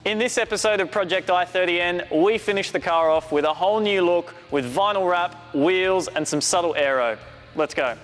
In this episode of Project i30N, we finish the car off with a whole new look with vinyl wrap, wheels and some subtle aero. Let's go.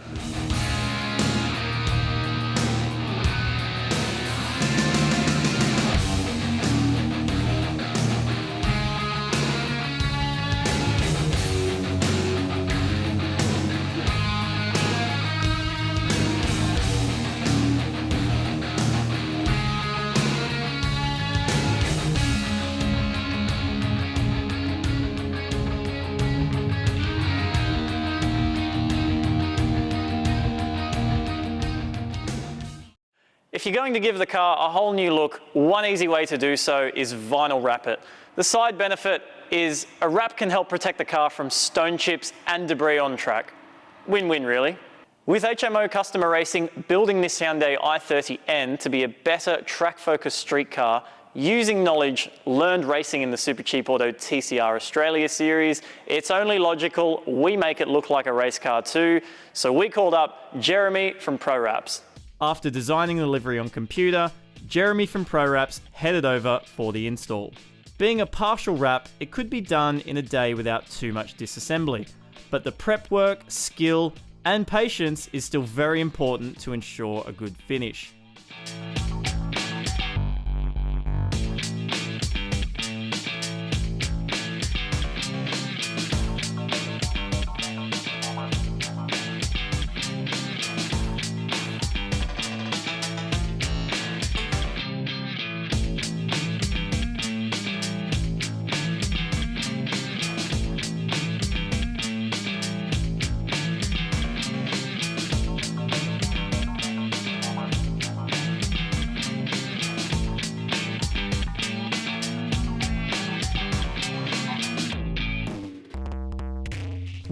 If you're going to give the car a whole new look, one easy way to do so is vinyl wrap it. The side benefit is a wrap can help protect the car from stone chips and debris on track. Win-win really. With HMO Customer Racing building this Hyundai i30N to be a better track-focused street car, using knowledge learned racing in the Super Cheap Auto TCR Australia series, it's only logical we make it look like a race car too, so we called up Jeremy from ProWraps. After designing the livery on computer, Jeremy from ProWraps headed over for the install. Being a partial wrap, it could be done in a day without too much disassembly, but the prep work, skill, and patience is still very important to ensure a good finish.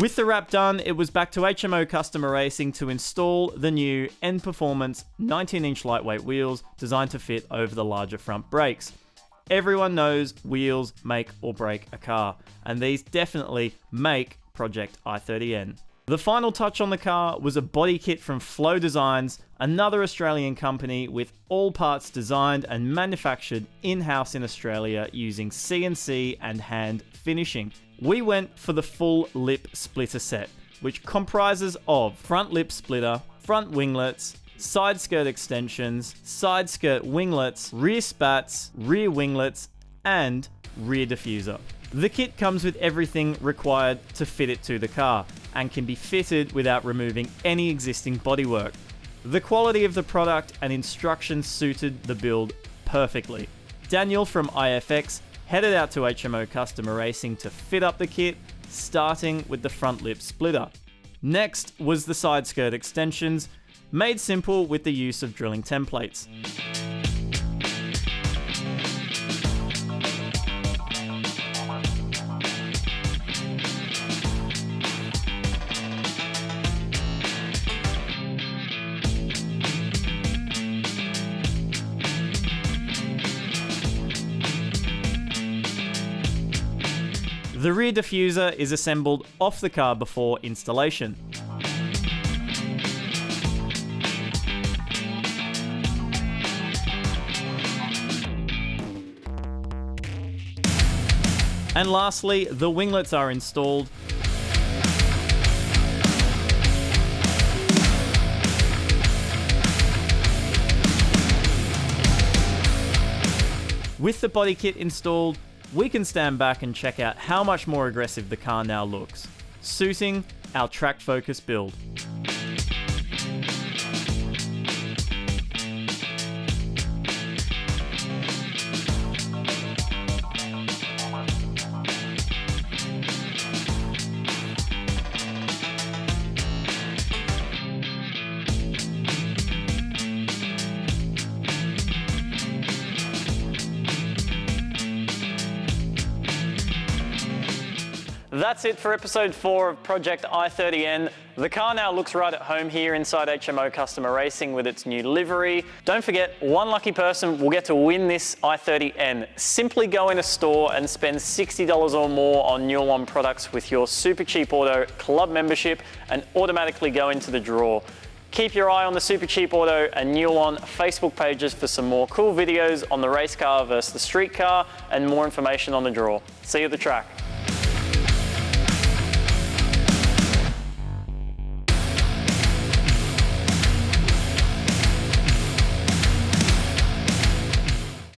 With the wrap done, it was back to HMO Customer Racing to install the new N Performance 19-inch lightweight wheels designed to fit over the larger front brakes. Everyone knows wheels make or break a car, and these definitely make Project i30N. The final touch on the car was a body kit from Flow Designs, another Australian company with all parts designed and manufactured in-house in Australia using CNC and hand finishing. We went for the full lip splitter set, which comprises of front lip splitter, front winglets, side skirt extensions, side skirt winglets, rear spats, rear winglets, and rear diffuser. The kit comes with everything required to fit it to the car and can be fitted without removing any existing bodywork. The quality of the product and instructions suited the build perfectly. Daniel from IFX headed out to HMO Customer Racing to fit up the kit, starting with the front lip splitter. Next was the side skirt extensions, made simple with the use of drilling templates. The rear diffuser is assembled off the car before installation. And lastly, the winglets are installed. With the body kit installed, we can stand back and check out how much more aggressive the car now looks, suiting our track-focused build. That's it for episode 4 of Project i30N. The car now looks right at home here inside HMO Customer Racing with its new livery. Don't forget, one lucky person will get to win this i30N. Simply go in a store and spend $60 or more on New One products with your Super Cheap Auto Club membership and automatically go into the draw. Keep your eye on the Super Cheap Auto and Newon Facebook pages for some more cool videos on the race car versus the street car and more information on the draw. See you at the track.